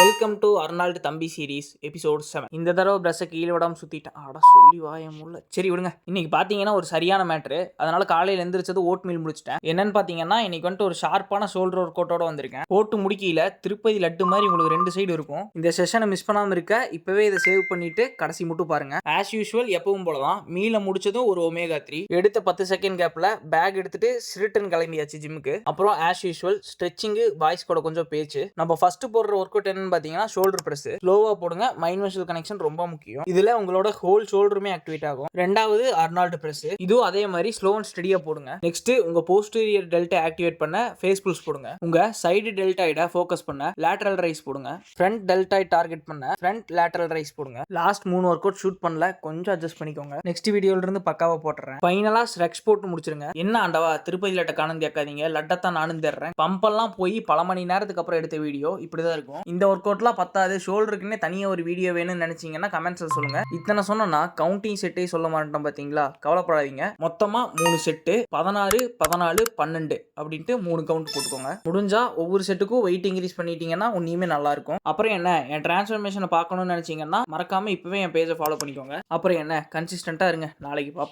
Welcome to Arnold தம்பி series episode 7. இந்த தடவை பிரஷை கீழே விடாமல் சுற்றிட்டேன். ஆடா சொல்லி வாயம் உள்ள. சரி விடுங்க. இன்னைக்கு பார்த்தீங்கன்னா ஒரு சரியான மேட்ரு. அதனால காலையில் எந்திரிச்சது ஓட் மீல் முடிச்சிட்டேன். என்னன்னு பார்த்தீங்கன்னா இன்னைக்கு வந்துட்டு ஒரு ஷார்ப்பான ஷோல்டர் ஒர்க் அவுட்டோட வந்திருக்கேன். போட்டு முடிக்கல திருப்பதி லட்டு மாதிரி உங்களுக்கு 2 சைடு இருக்கும். இந்த செஷனை மிஸ் பண்ணாமல் இருக்க இப்பவே இதை சேவ் பண்ணிட்டு கடைசி மட்டும் பாருங்க. ஆஸ் யூஷுவல் எப்பவும் போல தான் மீல முடிச்சதும் ஒரு ஒமேகா 3 எடுத்த 10 செகண்ட் கேப்ல பேக் எடுத்துட்டு ஸ்ரிட்டன் கிளம்பியாச்சு ஜிம்முக்கு. அப்புறம் ஆஸ் யூஷுவல் ஸ்ட்ரெச்சிங்கு பாய்ஸ் கூட கொஞ்சம் பேச்சு. நம்ம ஃபர்ஸ்ட் போடுற ஒர்க் அவுட் என்னன்னு பார்த்தீங்கன்னா ஷோல்டர் பிரஸ். ஸ்லோவா போடுங்க. மைண்ட் மசில் கனெக்ஷன் ரொம்ப முக்கியம். இதுல உங்களோட ஹோல் ஷோல்டருமே ஆக்டிவேட் ஆகும். ரெண்டாவது அர்னால்டு பிரஸ். இதுவும் அதே மாதிரி ஸ்லோ அண்ட் ஸ்டெடியா போடுங்க. நெக்ஸ்ட் உங்க போஸ்டீரியர் டெல்டா ஆக்டிவேட் பண்ண ஃபேஸ் புல்ஸ் போடுங்க. உங்க சைடு டெல்டாய்ட ஃபோக்கஸ் பண்ண லேட்டரல் ரைஸ் போடுங்க. ஃப்ரண்ட் டெல்டாய் டார்கெட் பண்ண ஃப்ரண்ட் லேட்டரல் ரைஸ் போடுங்க. லாஸ்ட் 3 ஒர்க் அவுட் ஷூட் பண்ணல, கொஞ்சம் அட்ஜஸ்ட் பண்ணிக்கோங்க. நெக்ஸ்ட் வீடியோல இருந்து பக்காவா போட்டுறேன். ஃபைனலா ஸ்ட்ரெக்ஸ் போட்டு முடிச்சிருங்க. என்ன ஆண்டவா திருப்பதி லட்ட காணும் கேட்காதீங்க, லட்டத்தான் நானும் தர்றேன். பம்பெல்லாம் போய் பல மணி நேரத்துக்கு அப்புறம் எடுத்த வீடியோ இப்படிதான் இருக்கும். இந்த ஒர்க் அவுட்லாம் பத்தாது, ஷோல்டருக்குன்னே தனியாக ஒரு வீடியோ வேணும்னு நினைச்சீங்கன்னா கமெண்ட்ஸில் சொல்லுங்க. இத்தனை சொன்னா கவுண்டிங் செட்டே சொல்ல மாட்டோம் பார்த்தீங்களா, கவலைப்படாதீங்க. மொத்தமாக 3 செட்டு 16 14 12 அப்படின்ட்டு 3 கவுண்ட் போட்டுக்கோங்க. முடிஞ்சா ஒவ்வொரு செட்டுக்கும் வெயிட் இன்க்ரீஸ் பண்ணிட்டீங்கன்னா உன்னையுமே நல்லா இருக்கும். அப்புறம் என்ன, என் டிரான்ஸ்ஃபர்மேஷனை பார்க்கணும்னு நினைச்சீங்கன்னா மறக்காம இப்பவே என் பேஜை ஃபாலோ பண்ணிக்கோங்க. அப்புறம் என்ன, கன்சிஸ்டண்டா இருங்க. நாளைக்கு பார்ப்போம்.